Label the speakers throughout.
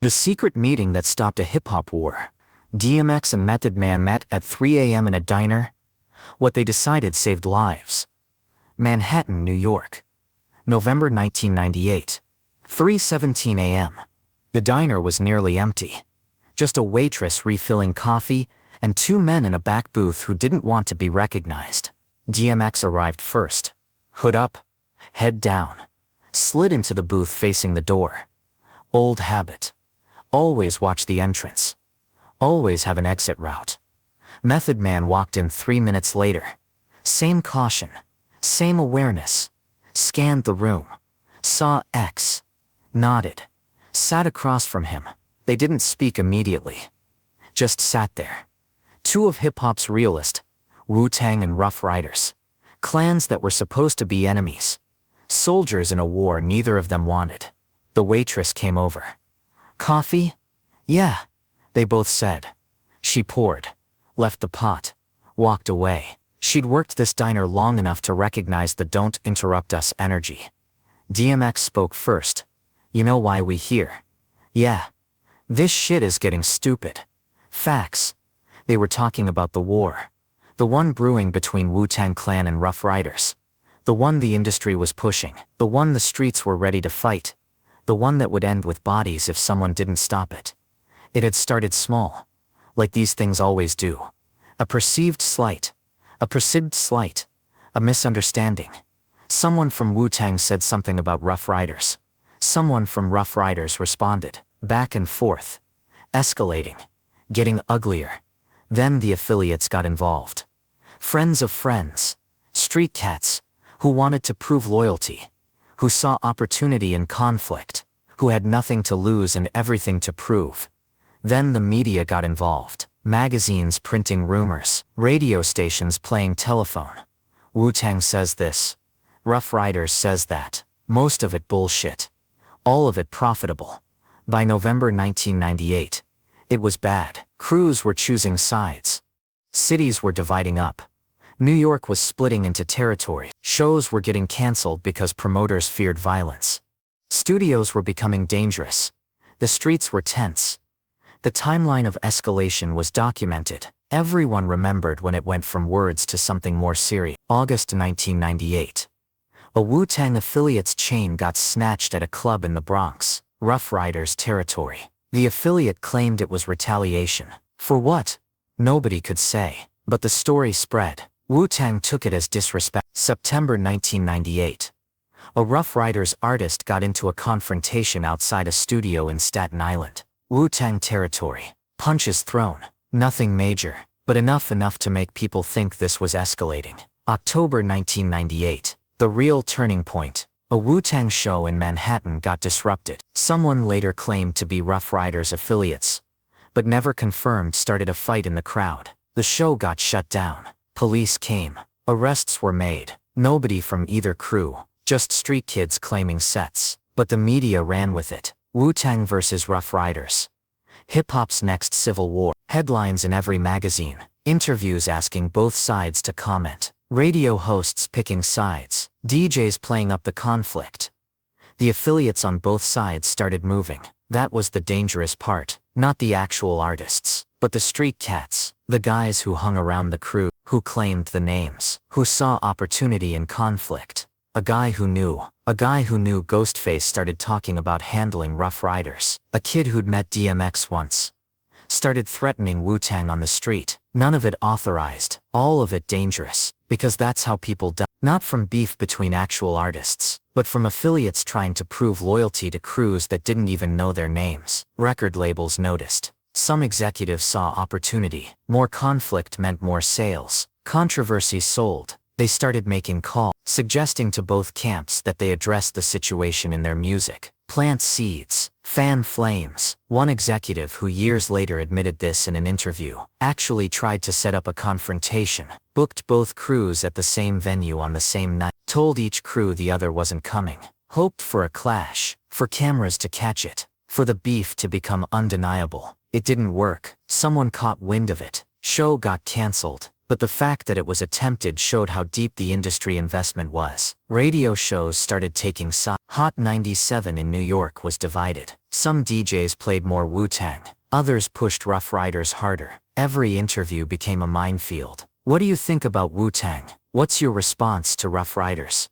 Speaker 1: The secret meeting that stopped a hip-hop war. DMX and Method Man met at 3 a.m. in a diner. What they decided saved lives. Manhattan, New York. November 1998. 3:17 a.m. The diner was nearly empty. Just a waitress refilling coffee and two men in a back booth who didn't want to be recognized. DMX arrived first. Hood up, head down. Slid into the booth facing the door. Old habit. Always watch the entrance. Always have an exit route. Method Man walked in 3 minutes later. Same caution. Same awareness. Scanned the room. Saw X. Nodded. Sat across from him. They didn't speak immediately. Just sat there. Two of hip-hop's realest, Tang and Ruff Ryders. Clans that were supposed to be enemies. Soldiers in a war neither of them wanted. The waitress came over. Coffee? Yeah, they both said. She poured. Left the pot. Walked away. She'd worked this diner long enough to recognize the "don't interrupt us" energy. DMX spoke first. You know why we here? Yeah. This shit is getting stupid. Facts. They were talking about the war. The one brewing between Wu-Tang Clan and Ruff Ryders. The one the industry was pushing. The one the streets were ready to fight. The one that would end with bodies if someone didn't stop it. It had started small. Like these things always do. A perceived slight. A perceived slight. A misunderstanding. Someone from Wu-Tang said something about Ruff Ryders. Someone from Ruff Ryders responded. Back and forth. Escalating. Getting uglier. Then the affiliates got involved. Friends of friends. Street cats. Who wanted to prove loyalty. Who saw opportunity in conflict. Who had nothing to lose and everything to prove. Then the media got involved. Magazines printing rumors. Radio stations playing telephone. Wu-Tang says this. Ruff Ryders says that. Most of it bullshit. All of it profitable. By November 1998, it was bad. Crews were choosing sides. Cities were dividing up. New York was splitting into territories. Shows were getting canceled because promoters feared violence. Studios were becoming dangerous. The streets were tense. The timeline of escalation was documented. Everyone remembered when it went from words to something more serious. August 1998. A Wu-Tang affiliates chain got snatched at a club in the Bronx, Ruff Ryders territory. The affiliate claimed it was retaliation. For what? Nobody could say. But the story spread. Wu-Tang took it as disrespect. September 1998. A Ruff Ryders artist got into a confrontation outside a studio in Staten Island. Wu-Tang territory. Punches thrown. Nothing major, but enough to make people think this was escalating. October 1998. The real turning point. A Wu-Tang show in Manhattan got disrupted. Someone later claimed to be Ruff Ryders affiliates, but never confirmed started a fight in the crowd. The show got shut down. Police came. Arrests were made. Nobody from either crew, just street kids claiming sets. But the media ran with it. Wu-Tang versus Ruff Ryders. Hip-hop's next civil war. Headlines in every magazine. Interviews asking both sides to comment. Radio hosts picking sides. DJs playing up the conflict. The affiliates on both sides started moving. That was the dangerous part. Not the actual artists, but the street cats. The guys who hung around the crew, who claimed the names, who saw opportunity in conflict. A guy who knew Ghostface started talking about handling Ruff Ryders. A kid who'd met DMX once started threatening Wu-Tang on the street. None of it authorized, all of it dangerous, because that's how people die. Not from beef between actual artists, but from affiliates trying to prove loyalty to crews that didn't even know their names. Record labels noticed. Some executives saw opportunity. More conflict meant more sales. Controversy sold. They started making calls, suggesting to both camps that they address the situation in their music. Plant seeds. Fan flames. One executive who years later admitted this in an interview, actually tried to set up a confrontation, booked both crews at the same venue on the same night, told each crew the other wasn't coming, hoped for a clash, for cameras to catch it, for the beef to become undeniable. It didn't work. Someone caught wind of it. Show got cancelled. but the fact that it was attempted showed how deep the industry investment was. Radio shows started taking sides. Hot 97 in New York was divided. Some DJs played more Wu-Tang. Others pushed Rough Ryders harder. Every interview became a minefield. What do you think about Wu-Tang? What's your response to Rough Ryders?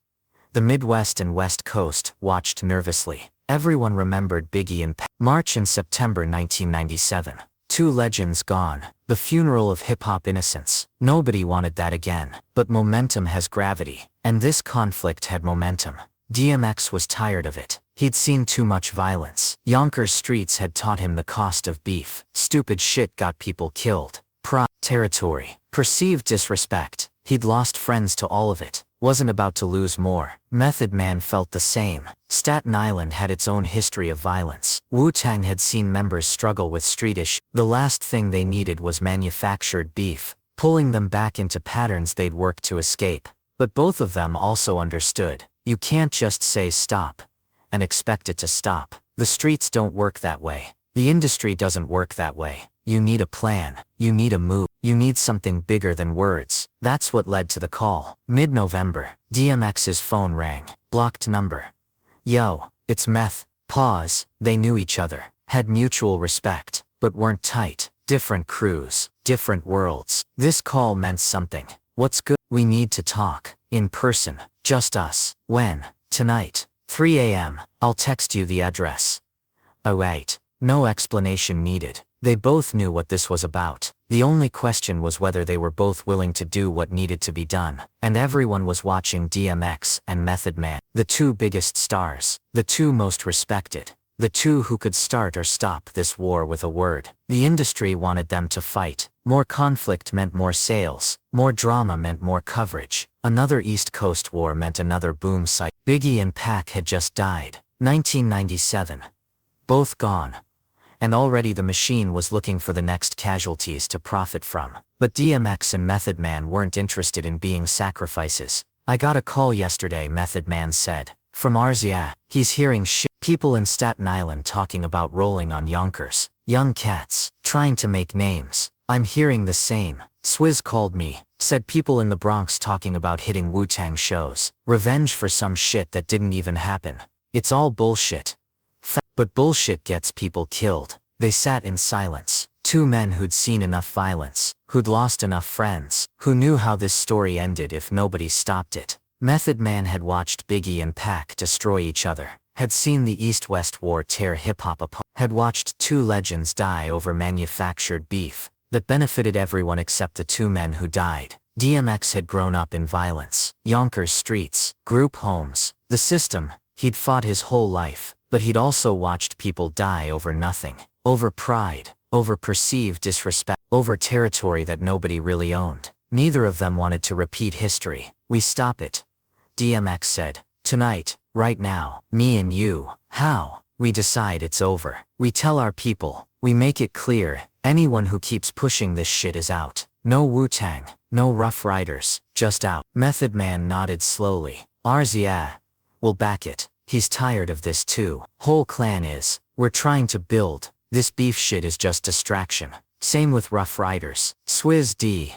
Speaker 1: The Midwest and West Coast watched nervously. Everyone remembered Biggie and Pac. March and September 1997. Two legends gone. The funeral of hip-hop innocence. Nobody wanted that again. But momentum has gravity. And this conflict had momentum. DMX was tired of it. He'd seen too much violence. Yonkers streets had taught him the cost of beef. Stupid shit got people killed. Territory. Perceived disrespect. He'd lost friends to all of it. Wasn't about to lose more. Method Man felt the same. Staten Island had its own history of violence. Wu-Tang had seen members struggle with street issues. The last thing they needed was manufactured beef, pulling them back into patterns they'd worked to escape. But both of them also understood. You can't just say stop and expect it to stop. The streets don't work that way. The industry doesn't work that way. You need a plan. You need a move. You need something bigger than words. That's what led to the call. Mid-November, DMX's phone rang. Blocked number. Yo, it's Meth. Pause. They knew each other, had mutual respect, but weren't tight. Different crews, different worlds. This call meant something. What's good? We need to talk. In person. Just us. When? Tonight. 3 a.m. I'll text you the address. Oh wait. No explanation needed. They both knew what this was about. The only question was whether they were both willing to do what needed to be done. And everyone was watching DMX and Method Man. The two biggest stars. The two most respected. The two who could start or stop this war with a word. The industry wanted them to fight. More conflict meant more sales. More drama meant more coverage. Another East Coast war meant another boom site. Biggie and Pac had just died. 1997. Both gone. And already the machine was looking for the next casualties to profit from. But DMX and Method Man weren't interested in being sacrifices. I got a call yesterday, Method Man said. From Arzia. He's hearing shit. People in Staten Island talking about rolling on Yonkers. Young cats, trying to make names. I'm hearing the same. Swizz called me, said people in the Bronx talking about hitting Wu-Tang shows. Revenge for some shit that didn't even happen. It's all bullshit. But bullshit gets people killed. They sat in silence. Two men who'd seen enough violence, who'd lost enough friends, who knew how this story ended if nobody stopped it. Method Man had watched Biggie and Pac destroy each other, had seen the East-West war tear hip-hop apart, had watched two legends die over manufactured beef that benefited everyone except the two men who died. DMX had grown up in violence. Yonkers streets, group homes, the system. He'd fought his whole life. But he'd also watched people die over nothing. Over pride, over perceived disrespect, over territory that nobody really owned. Neither of them wanted to repeat history. We stop it. DMX said. Tonight, right now, me and you. How? We decide it's over. We tell our people. We make it clear. Anyone who keeps pushing this shit is out. No Wu-Tang. No Rough Ryders. Just out. Method Man nodded slowly. Ours, yeah. We'll back it. He's tired of this too. Whole clan is. We're trying to build. This beef shit is just distraction. Same with Rough Ryders. Swizz D.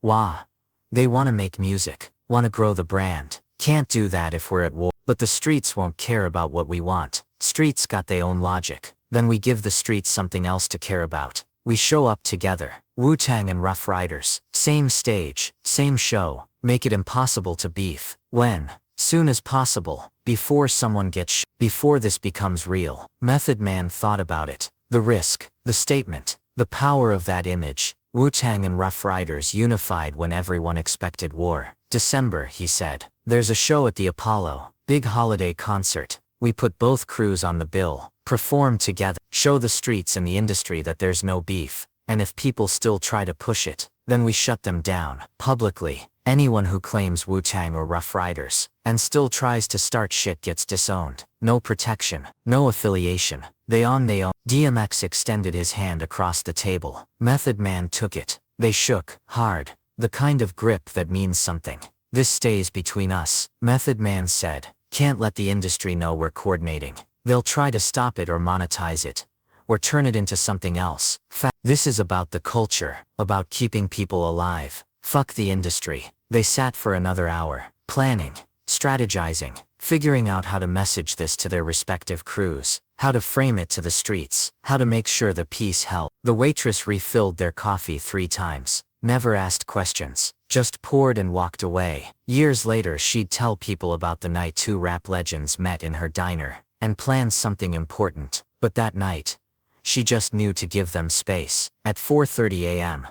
Speaker 1: Wah. They wanna make music. Wanna grow the brand. Can't do that if we're at war. But the streets won't care about what we want. Streets got their own logic. Then we give the streets something else to care about. We show up together. Wu-Tang and Rough Ryders. Same stage. Same show. Make it impossible to beef. When? Soon as possible. Before someone gets before this becomes real. Method Man thought about it. The risk, the statement, the power of that image. Wu-Tang and Rough Ryders unified when everyone expected war. December, he said. There's a show at the Apollo. Big holiday concert. We put both crews on the bill. Perform together. Show the streets and the industry that there's no beef. And if people still try to push it, then we shut them down. Publicly. Anyone who claims Wu-Tang or Rough Ryders and still tries to start shit gets disowned. No protection, no affiliation. They own. DMX extended his hand across the table. Method Man took it. They shook, hard. The kind of grip that means something. This stays between us, Method Man said. Can't let the industry know we're coordinating. They'll try to stop it or monetize it. Or turn it into something else. This is about the culture, about keeping people alive. Fuck the industry. They sat for another hour, planning, strategizing, figuring out how to message this to their respective crews, how to frame it to the streets, how to make sure the piece held. The waitress refilled their coffee 3 times, never asked questions, just poured and walked away. Years later she'd tell people about the night 2 rap legends met in her diner, and planned something important, but that night, she just knew to give them space. At 4:30 a.m.,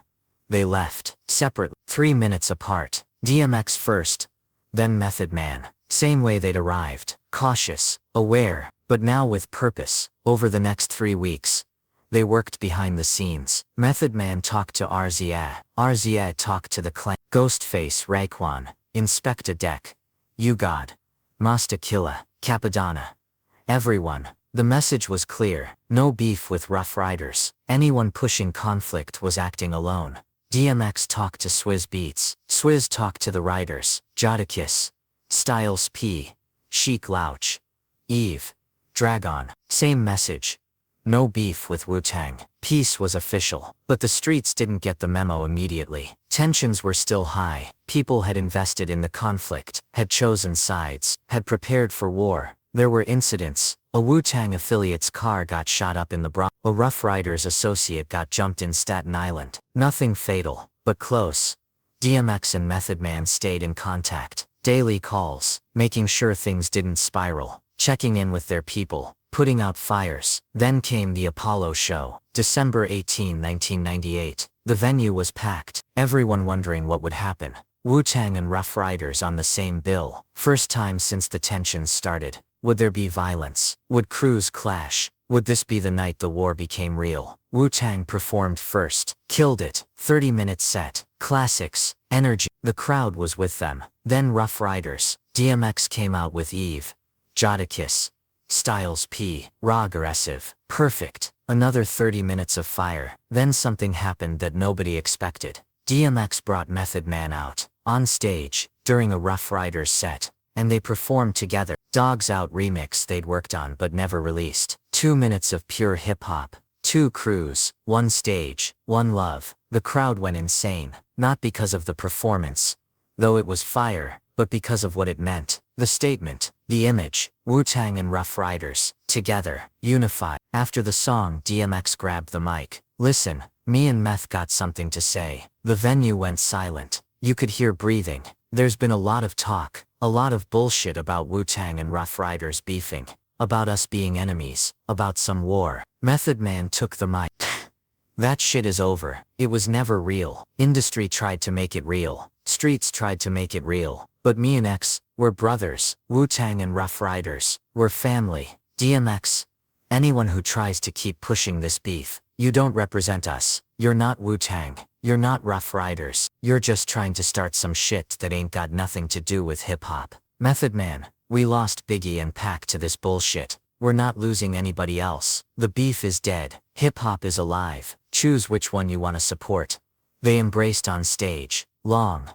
Speaker 1: they left, separately, 3 minutes apart. DMX first, then Method Man. Same way they'd arrived, cautious, aware, but now with purpose. Over the next 3 weeks, they worked behind the scenes. Method Man talked to RZA. RZA talked to the clan. Ghostface, Raekwon, Inspector Deck, You God, Masta Killa, Capadonna. Everyone. The message was clear. No beef with Rough Riders. Anyone pushing conflict was acting alone. DMX talked to Swizz Beatz. Swizz talked to the Ryders. Jadakiss, Styles P, Sheek Louch, Eve, Dragon. Same message. No beef with Wu-Tang. Peace was official. But the streets didn't get the memo immediately. Tensions were still high. People had invested in the conflict, had chosen sides, had prepared for war. There were incidents. A Wu-Tang affiliate's car got shot up in the Bronx. A Rough Riders associate got jumped in Staten Island. Nothing fatal, but close. DMX and Method Man stayed in contact. Daily calls, making sure things didn't spiral, checking in with their people, putting out fires. Then came the Apollo show, December 18, 1998. The venue was packed, everyone wondering what would happen. Wu-Tang and Rough Riders on the same bill. First time since the tensions started. Would there be violence? Would crews clash? Would this be the night the war became real? Wu-Tang performed first, killed it, 30-minute set, classics, energy. The crowd was with them. Then Rough Riders. DMX came out with Eve, Jadakiss, Styles P, raw aggressive, perfect. Another 30 minutes of fire. Then something happened that nobody expected. DMX brought Method Man out, on stage, during a Rough Riders set, and they performed together. Dogs Out remix they'd worked on but never released. 2 minutes of pure hip-hop. 2 crews, 1 stage, 1 love. The crowd went insane, not because of the performance, though it was fire, but because of what it meant. The statement, the image, Wu-Tang and Rough Riders, together, unified. After the song DMX grabbed the mic. Listen, me and Meth got something to say. The venue went silent. You could hear breathing. There's been a lot of talk, a lot of bullshit about Wu-Tang and Rough Riders beefing, about us being enemies, about some war. Method Man took the mic. That shit is over. It was never real. Industry tried to make it real. Streets tried to make it real. But me and X, we're brothers. Wu-Tang and Rough Riders, we're family. DMX, anyone who tries to keep pushing this beef, you don't represent us. You're not Wu-Tang. You're not Rough Riders. You're just trying to start some shit that ain't got nothing to do with hip-hop. Method Man, we lost Biggie and Pac to this bullshit. We're not losing anybody else. The beef is dead. Hip-hop is alive. Choose which one you want to support. They embraced on stage. Long.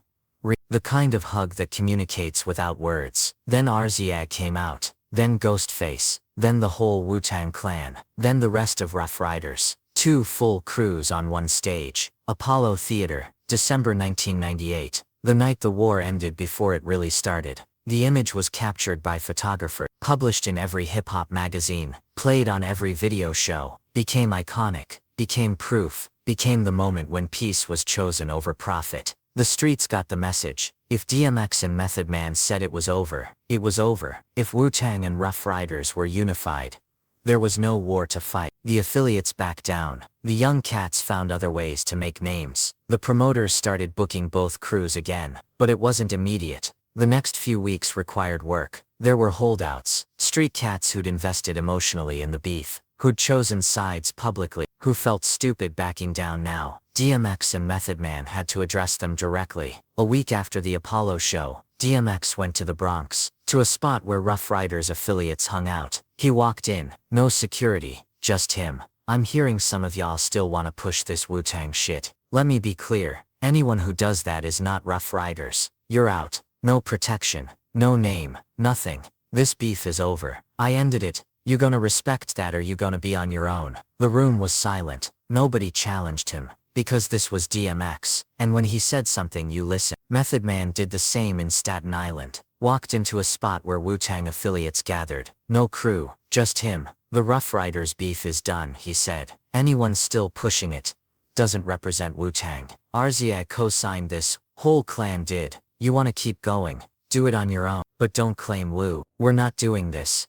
Speaker 1: The kind of hug that communicates without words. Then RZA came out. Then Ghostface. Then the whole Wu-Tang Clan. Then the rest of Rough Riders. 2 full crews on 1 stage. Apollo Theater, December 1998. The night the war ended before it really started. The image was captured by photographer, published in every hip-hop magazine, played on every video show, became iconic, became proof, became the moment when peace was chosen over profit. The streets got the message. If DMX and Method Man said it was over, it was over. If Wu-Tang and Rough Riders were unified, there was no war to fight. The affiliates backed down. The young cats found other ways to make names. The promoters started booking both crews again, but it wasn't immediate. The next few weeks required work. There were holdouts, street cats who'd invested emotionally in the beef, who'd chosen sides publicly, who felt stupid backing down now. DMX and Method Man had to address them directly. A week after the Apollo show, DMX went to the Bronx, to a spot where Rough Riders affiliates hung out. He walked in, no security, just him. I'm hearing some of y'all still wanna push this Wu-Tang shit. Let me be clear, anyone who does that is not Rough Riders. You're out. No protection, no name, nothing. This beef is over. I ended it. You gonna respect that or you gonna be on your own? The room was silent. Nobody challenged him. Because this was DMX, and when he said something you listened. Method Man did the same in Staten Island. Walked into a spot where Wu-Tang affiliates gathered. No crew, just him. The Ruff Ryders beef is done, he said. Anyone still pushing it doesn't represent Wu-Tang. RZA co-signed this, whole clan did. You wanna keep going, do it on your own, but don't claim Wu. We're not doing this.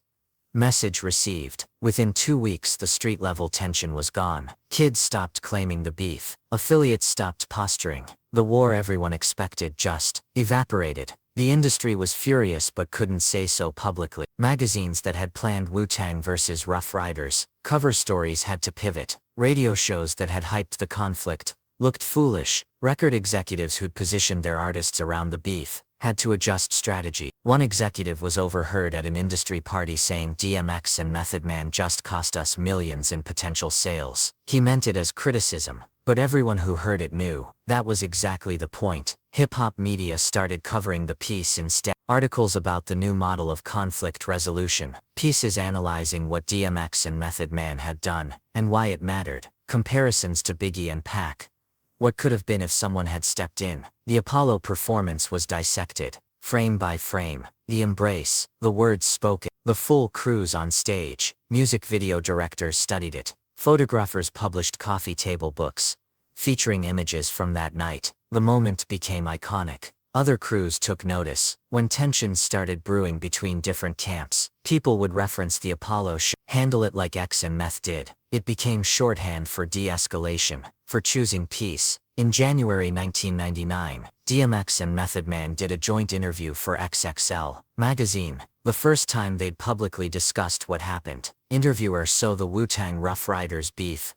Speaker 1: Message received. Within 2 weeks the street-level tension was gone. Kids stopped claiming the beef. Affiliates stopped posturing. The war everyone expected just evaporated. The industry was furious but couldn't say so publicly. Magazines that had planned Wu-Tang versus Ruff Ryders cover stories had to pivot. Radio shows that had hyped the conflict looked foolish. Record executives who'd positioned their artists around the beef had to adjust strategy. One executive was overheard at an industry party saying DMX and Method Man just cost us millions in potential sales. He meant it as criticism, but everyone who heard it knew that was exactly the point. Hip-hop media started covering the piece instead. Articles about the new model of conflict resolution, pieces analyzing what DMX and Method Man had done, and why it mattered, comparisons to Biggie and Pac. What could have been if someone had stepped in. The Apollo performance was dissected, frame by frame. The embrace, the words spoken, the full cruise on stage. Music video directors studied it. Photographers published coffee table books featuring images from that night. The moment became iconic. Other crews took notice. When tensions started brewing between different camps, people would reference the Apollo show. Handle it like X and Meth did. It became shorthand for de-escalation, for choosing peace. In January 1999, DMX and Method Man did a joint interview for XXL magazine, the first time they'd publicly discussed what happened. Interviewer: so the Wu-Tang Ruff Ryders beef,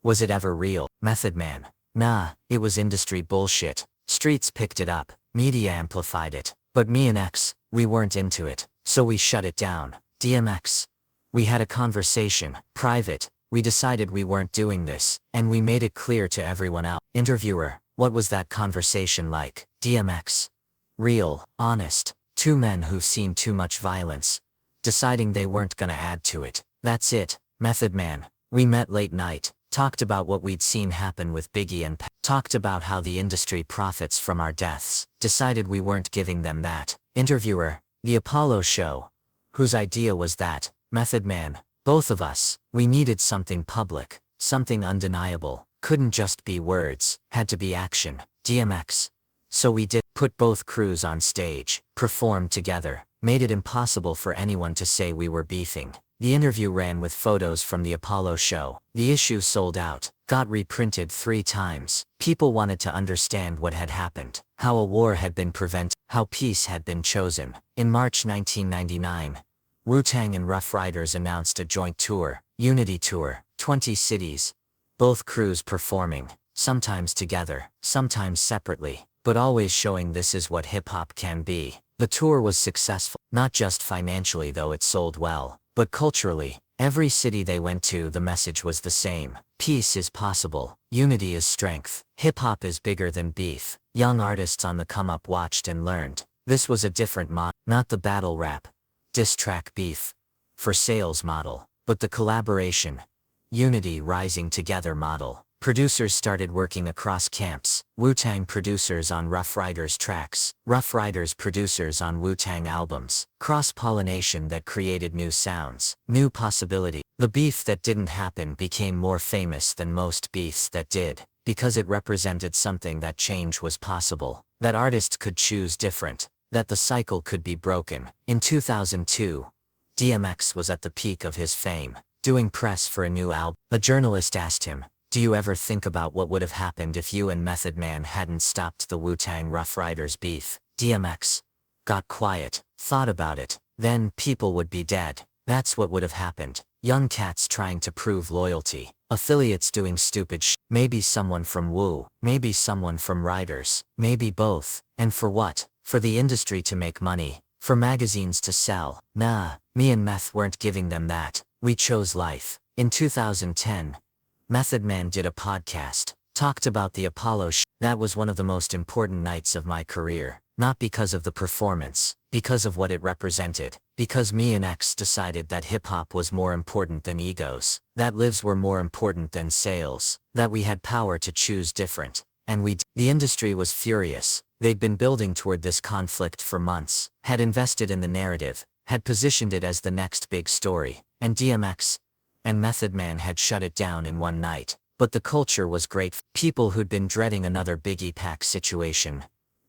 Speaker 1: was it ever real? Method Man: nah, it was industry bullshit. Streets picked it up, media amplified it, but me and X, we weren't into it, so we shut it down. DMX: we had a conversation, private. We decided we weren't doing this, and we made it clear to everyone else. Interviewer: what was that conversation like? DMX: real, honest. Two men who've seen too much violence, deciding they weren't gonna add to it. That's it. Method Man: we met late night, talked about what we'd seen happen with Biggie and Pac, talked about how the industry profits from our deaths, decided we weren't giving them that. Interviewer: the Apollo show, whose idea was that? Method Man: both of us. We needed something public, something undeniable. Couldn't just be words, had to be action. DMX: so we did. Put both crews on stage, performed together, made it impossible for anyone to say we were beefing. The interview ran with photos from the Apollo show. The issue sold out, got reprinted 3 times. People wanted to understand what had happened, how a war had been prevented, how peace had been chosen. In March 1999, Wu-Tang and Ruff Ryders announced a joint tour, Unity Tour, 20 cities. Both crews performing, sometimes together, sometimes separately, but always showing this is what hip-hop can be. The tour was successful, not just financially though it sold well, but culturally. Every city they went to the message was the same. Peace is possible, unity is strength, hip-hop is bigger than beef. Young artists on the come-up watched and learned. This was a different model, not the battle rap, diss track beef, for sales model, but the collaboration, unity rising together model. Producers started working across camps. Wu-Tang producers on Ruff Ryders tracks, Ruff Ryders producers on Wu-Tang albums. Cross-pollination that created new sounds, new possibility. The beef that didn't happen became more famous than most beefs that did, because it represented something that change was possible, that artists could choose different, that the cycle could be broken. In 2002, DMX was at the peak of his fame, doing press for a new album. A journalist asked him, do you ever think about what would have happened if you and Method Man hadn't stopped the Wu-Tang Ruff Ryders beef? DMX got quiet, thought about it. Then people would be dead. That's what would have happened. Young cats trying to prove loyalty. Affiliates doing stupid maybe someone from Wu, maybe someone from Ryders, maybe both. And for what? For the industry to make money. For magazines to sell. Nah, me and Meth weren't giving them that. We chose life. In 2010, Method Man did a podcast, talked about the Apollo show. That was one of the most important nights of my career. Not because of the performance, because of what it represented. Because me and X decided that hip-hop was more important than egos, that lives were more important than sales, that we had power to choose different. And the industry was furious. They'd been building toward this conflict for months, had invested in the narrative, had positioned it as the next big story, and DMX and Method Man had shut it down in one night. But the culture was great. People who'd been dreading another Biggie Pac situation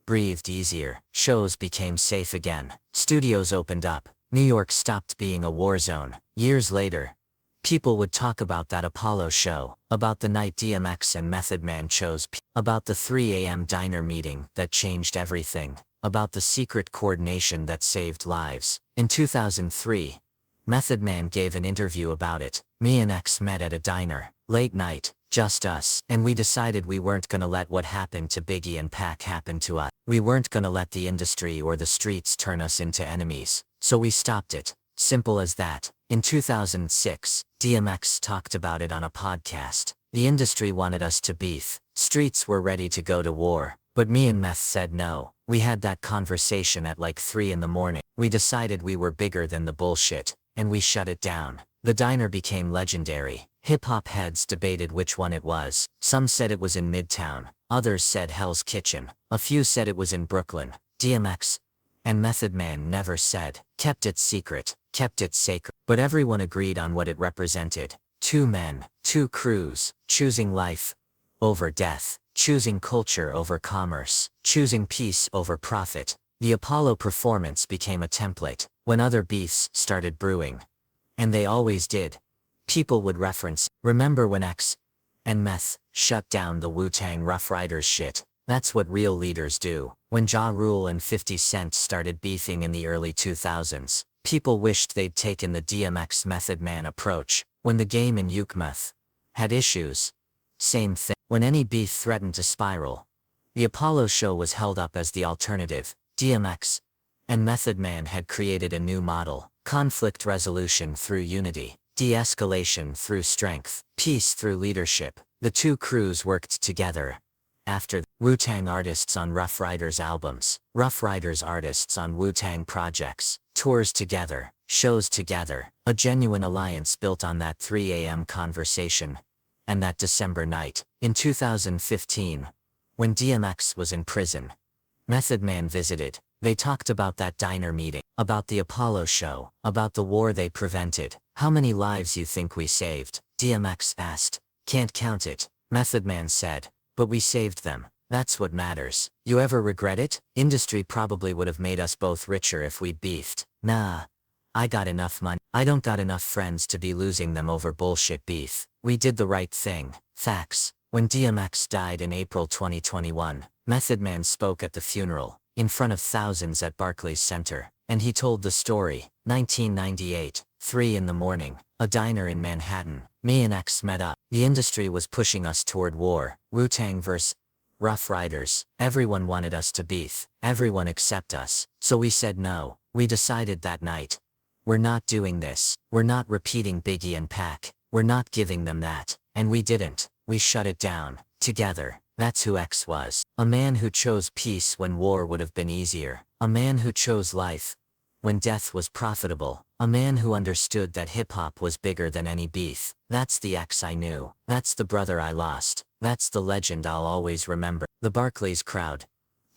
Speaker 1: breathed easier. Shows became safe again. Studios opened up. New York stopped being a war zone. Years later, people would talk about that Apollo show, about the night DMX and Method Man chose, about the 3 a.m. diner meeting that changed everything, about the secret coordination that saved lives. In 2003, Method Man gave an interview about it. Me and X met at a diner, late night, just us, and we decided we weren't gonna let what happened to Biggie and Pac happen to us. We weren't gonna let the industry or the streets turn us into enemies, so we stopped it. Simple as that. In 2006, DMX talked about it on a podcast. The industry wanted us to beef. Streets were ready to go to war. But me and Meth said no. We had that conversation at like 3 in the morning. We decided we were bigger than the bullshit, and we shut it down. The diner became legendary. Hip-hop heads debated which one it was. Some said it was in Midtown. Others said Hell's Kitchen. A few said it was in Brooklyn. DMX and Method Man never said, kept it secret, kept it sacred. But everyone agreed on what it represented. Two men, two crews, choosing life over death, choosing culture over commerce, choosing peace over profit. The Apollo performance became a template. When other beefs started brewing, and they always did, people would reference, remember when X and Meth shut down the Wu-Tang Rough Ryders shit? That's what real leaders do. When Ja Rule and 50 Cent started beefing in the early 2000s, people wished they'd taken the DMX Method Man approach. When the Game and Yukmouth had issues, same thing. When any beef threatened to spiral, the Apollo show was held up as the alternative. DMX and Method Man had created a new model: conflict resolution through unity, de-escalation through strength, peace through leadership. The two crews worked together. After Wu-Tang artists on Rough Ryders albums, Rough Ryders artists on Wu-Tang projects, tours together, shows together, a genuine alliance built on that 3 a.m. conversation. And that December night, in 2015, when DMX was in prison, Method Man visited. They talked about that diner meeting, about the Apollo show, about the war they prevented. How many lives you think we saved? DMX asked. Can't count it. Method Man said. But we saved them. That's what matters. You ever regret it? Industry probably would have made us both richer if we beefed. Nah. I got enough money. I don't got enough friends to be losing them over bullshit beef. We did the right thing. Facts. When DMX died in April 2021, Method Man spoke at the funeral, in front of thousands at Barclays Center, and he told the story. 1998, 3 in the morning, a diner in Manhattan. Me and X met up. The industry was pushing us toward war. Wu-Tang vs. Rough Ryders. Everyone wanted us to beef. Everyone except us. So we said no. We decided that night, we're not doing this. We're not repeating Biggie and Pac. We're not giving them that. And we didn't. We shut it down. Together. That's who X was. A man who chose peace when war would have been easier. A man who chose life when death was profitable. A man who understood that hip-hop was bigger than any beef. That's the X I knew. That's the brother I lost. That's the legend I'll always remember. The Barclays crowd.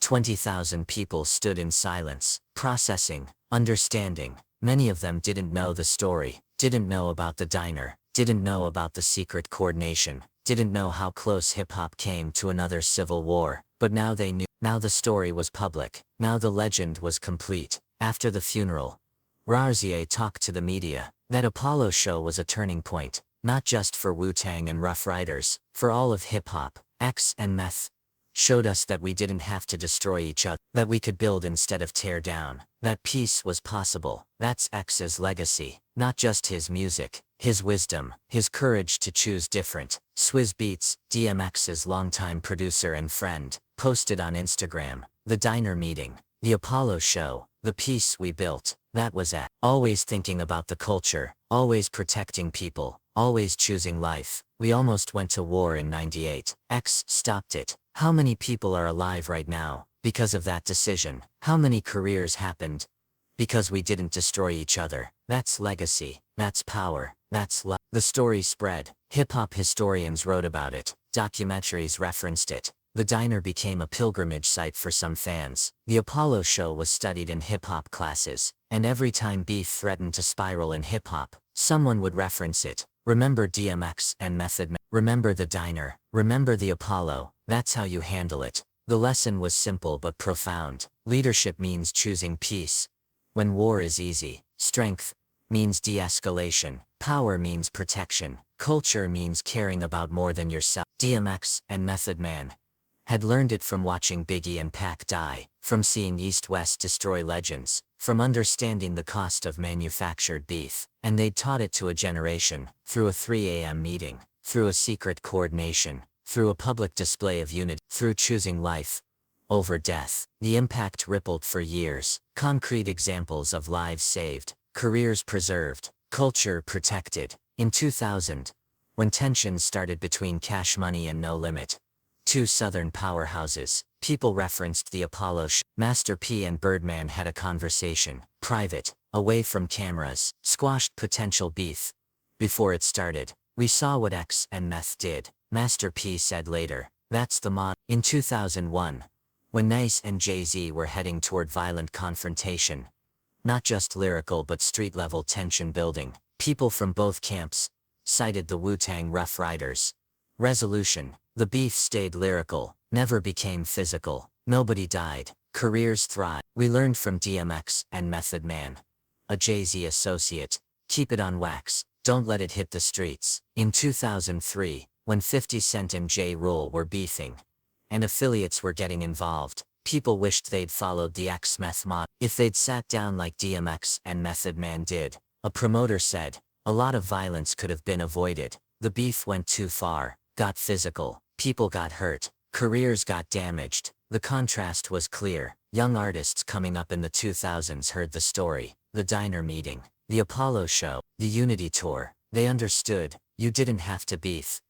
Speaker 1: 20,000 people stood in silence, processing, understanding. Many of them didn't know the story, didn't know about the diner, didn't know about the secret coordination, didn't know how close hip-hop came to another civil war. But now they knew. Now the story was public. Now the legend was complete. After the funeral, Ryders talked to the media. That Apollo show was a turning point, not just for Wu-Tang and Rough Ryders, for all of hip-hop. X and Meth showed us that we didn't have to destroy each other, that we could build instead of tear down, that peace was possible. That's X's legacy, not just his music, his wisdom, his courage to choose different. Swizz Beatz, DMX's longtime producer and friend, posted on Instagram, the diner meeting, the Apollo show, the peace we built. That was it. Always thinking about the culture, always protecting people, always choosing life. We almost went to war in '98. X stopped it. How many people are alive right now? Because of that decision. How many careers happened? Because we didn't destroy each other. That's legacy. That's power. That's love. The story spread. Hip-hop historians wrote about it. Documentaries referenced it. The diner became a pilgrimage site for some fans. The Apollo show was studied in hip-hop classes, and every time beef threatened to spiral in hip-hop, someone would reference it. Remember DMX and Method Man. Remember the diner. Remember the Apollo. That's how you handle it. The lesson was simple but profound. Leadership means choosing peace when war is easy. Strength means de-escalation. Power means protection. Culture means caring about more than yourself. DMX and Method Man had learned it from watching Biggie and Pac die, from seeing East West destroy legends, from understanding the cost of manufactured beef, and they'd taught it to a generation, through a 3 a.m. meeting, through a secret coordination, through a public display of unity, through choosing life over death. The impact rippled for years. Concrete examples of lives saved, careers preserved, culture protected. In 2000, when tensions started between Cash Money and No Limit, two Southern powerhouses, people referenced the Apollo show. Master P and Birdman had a conversation, private, away from cameras, squashed potential beef. Before it started, we saw what X and Meth did. Master P said later, that's the mod. In 2001, when Nice and Jay-Z were heading toward violent confrontation, not just lyrical but street-level tension building, people from both camps cited the Wu-Tang Rough Ryders. Resolution: the beef stayed lyrical, never became physical, nobody died, careers thrived. We learned from DMX and Method Man, a Jay-Z associate, keep it on wax, don't let it hit the streets. In 2003, when 50 Cent and J. Rule were beefing, and affiliates were getting involved, people wished they'd followed the X-Meth model. If they'd sat down like DMX and Method Man did, a promoter said, a lot of violence could have been avoided. The beef went too far, got physical, people got hurt, careers got damaged. The contrast was clear. Young artists coming up in the 2000s heard the story, the diner meeting, the Apollo show, the Unity tour. They understood, you didn't have to beef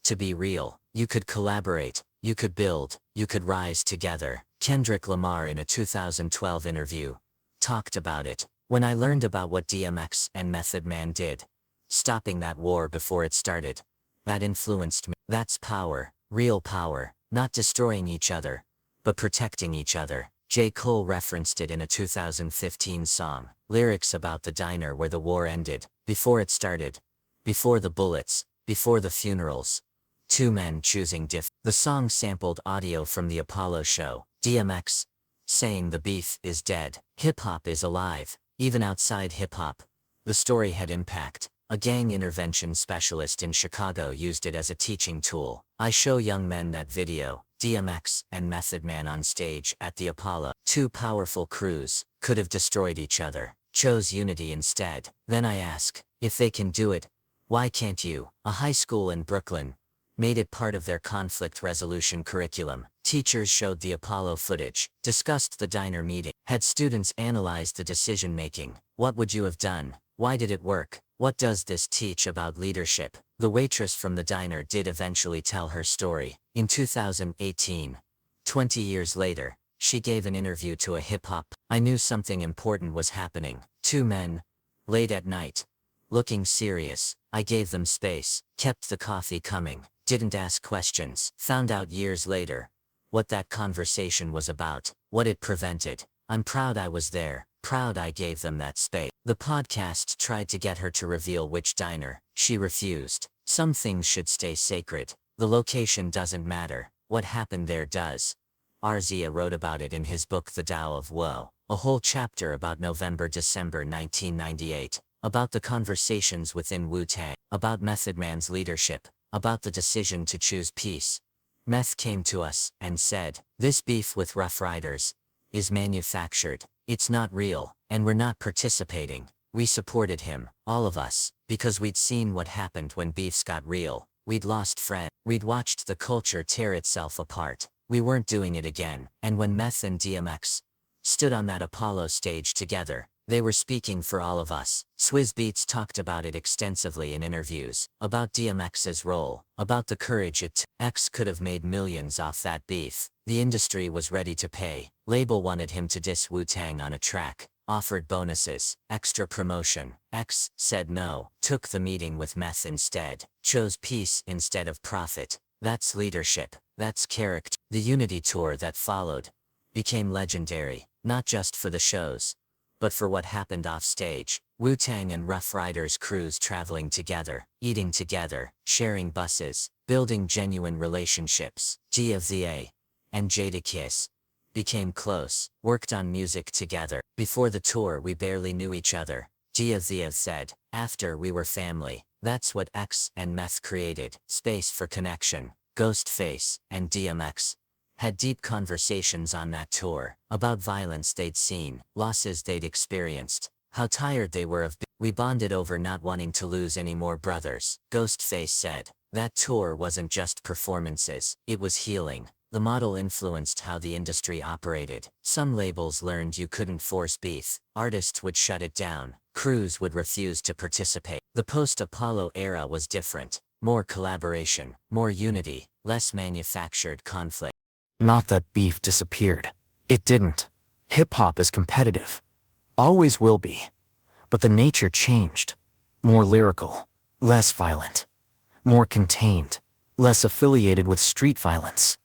Speaker 1: to be real. You could collaborate, you could build, you could rise together. Kendrick Lamar in a 2012 interview talked about it. When I learned about what DMX and Method Man did, stopping that war before it started, that influenced me. That's power, real power, not destroying each other, but protecting each other. J. Cole referenced it in a 2015 song, lyrics about the diner where the war ended, before it started, before the bullets, before the funerals. Two men choosing The song sampled audio from the Apollo show, DMX saying the beef is dead, hip-hop is alive, even outside hip-hop. The story had impact. A gang intervention specialist in Chicago used it as a teaching tool. I show young men that video, DMX and Method Man on stage at the Apollo. Two powerful crews, could have destroyed each other, chose unity instead. Then I ask, if they can do it, why can't you? A high school in Brooklyn made it part of their conflict resolution curriculum. Teachers showed the Apollo footage, discussed the diner meeting, had students analyze the decision-making. What would you have done? Why did it work? What does this teach about leadership? The waitress from the diner did eventually tell her story. In 2018, 20 years later, she gave an interview to a hip-hop. I knew something important was happening. Two men, late at night, looking serious. I gave them space, kept the coffee coming, didn't ask questions. Found out years later what that conversation was about, what it prevented. I'm proud I was there, proud I gave them that space. The podcast tried to get her to reveal which diner. She refused. Some things should stay sacred. The location doesn't matter. What happened there does. Arzia wrote about it in his book The Tao of Woe, a whole chapter about November-December 1998, about the conversations within Wu-Tang, about Method Man's leadership, about the decision to choose peace. Meth came to us and said, this beef with Rough Ryders is manufactured, it's not real, and we're not participating. We supported him, all of us, because we'd seen what happened when beefs got real. We'd lost friends. We'd watched the culture tear itself apart. We weren't doing it again. And when Meth and DMX stood on that Apollo stage together, They were speaking for all of us. Swizz Beatz talked about it extensively in interviews, about DMX's role, about the courage it took. X could have made millions off that beef. The industry was ready to pay. Label wanted him to diss Wu-Tang on a track, offered bonuses, extra promotion. X said no, took the meeting with Meth instead, chose peace instead of profit. That's leadership, that's character. The Unity tour that followed became legendary, not just for the shows, but for what happened off stage. Wu-Tang and Ruff Ryders crews traveling together, eating together, sharing buses, building genuine relationships. GFZA and Jadakiss became close, worked on music together. Before the tour we barely knew each other, GFZA said. After we were family. That's what X and Meth created. Space for connection. Ghostface and DMX had deep conversations on that tour, about violence they'd seen, losses they'd experienced, how tired they were of we bonded over not wanting to lose any more brothers. Ghostface said, that tour wasn't just performances, it was healing. The model influenced how the industry operated. Some labels learned you couldn't force beef, artists would shut it down, crews would refuse to participate. The post-Apollo era was different, more collaboration, more unity, less manufactured conflict. Not that beef disappeared. It didn't. Hip-hop is competitive. Always will be. But the nature changed. More lyrical. Less violent. More contained. Less affiliated with street violence.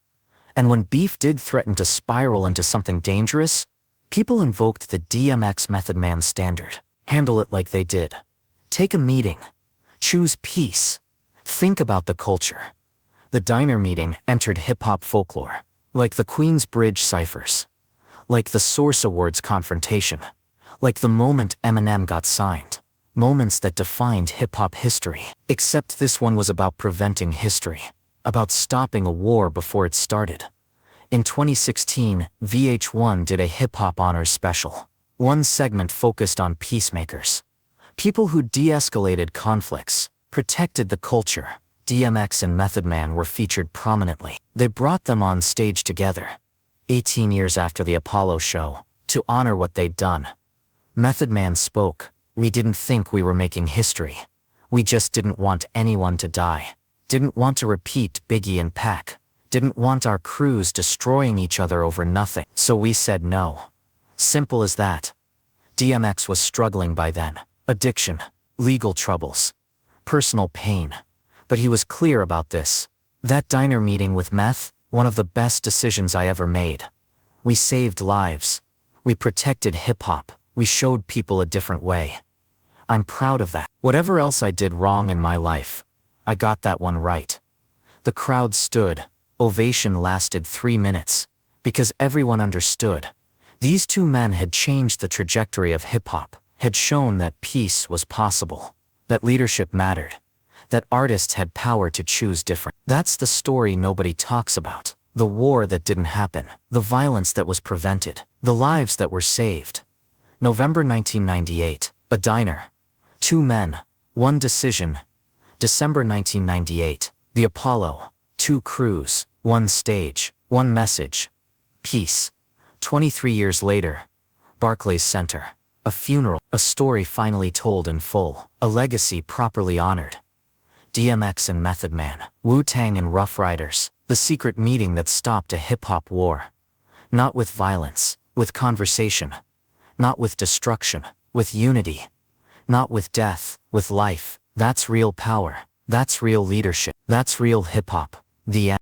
Speaker 1: And when beef did threaten to spiral into something dangerous, people invoked the DMX Method Man standard. Handle it like they did. Take a meeting. Choose peace. Think about the culture. The diner meeting entered hip-hop folklore. Like the Queensbridge ciphers. Like the Source Awards confrontation. Like the moment Eminem got signed. Moments that defined hip-hop history. Except this one was about preventing history. About stopping a war before it started. In 2016, VH1 did a hip-hop honors special. One segment focused on peacemakers. People who de-escalated conflicts, protected the culture. DMX and Method Man were featured prominently. They brought them on stage together, 18 years after the Apollo show, to honor what they'd done. Method Man spoke, "We didn't think we were making history. We just didn't want anyone to die. Didn't want to repeat Biggie and Pac. Didn't want our crews destroying each other over nothing. So we said no. Simple as that." DMX was struggling by then. Addiction, legal troubles, personal pain. But he was clear about this. That diner meeting with Meth, one of the best decisions I ever made. We saved lives. We protected hip-hop. We showed people a different way. I'm proud of that. Whatever else I did wrong in my life, I got that one right. The crowd stood. Ovation lasted 3 minutes. Because everyone understood. These two men had changed the trajectory of hip-hop, had shown that peace was possible, that leadership mattered, that artists had power to choose different. That's the story nobody talks about. The war that didn't happen, the violence that was prevented, the lives that were saved. November 1998, a diner. 2 men, 1 decision. December 1998, the Apollo. 2 crews, 1 stage, 1 message. Peace. 23 years later, Barclays Center. A funeral, a story finally told in full, a legacy properly honored. DMX and Method Man, Wu-Tang and Ruff Ryders, the secret meeting that stopped a hip-hop war. Not with violence, with conversation. Not with destruction, with unity. Not with death, with life. That's real power. That's real leadership. That's real hip-hop. The end.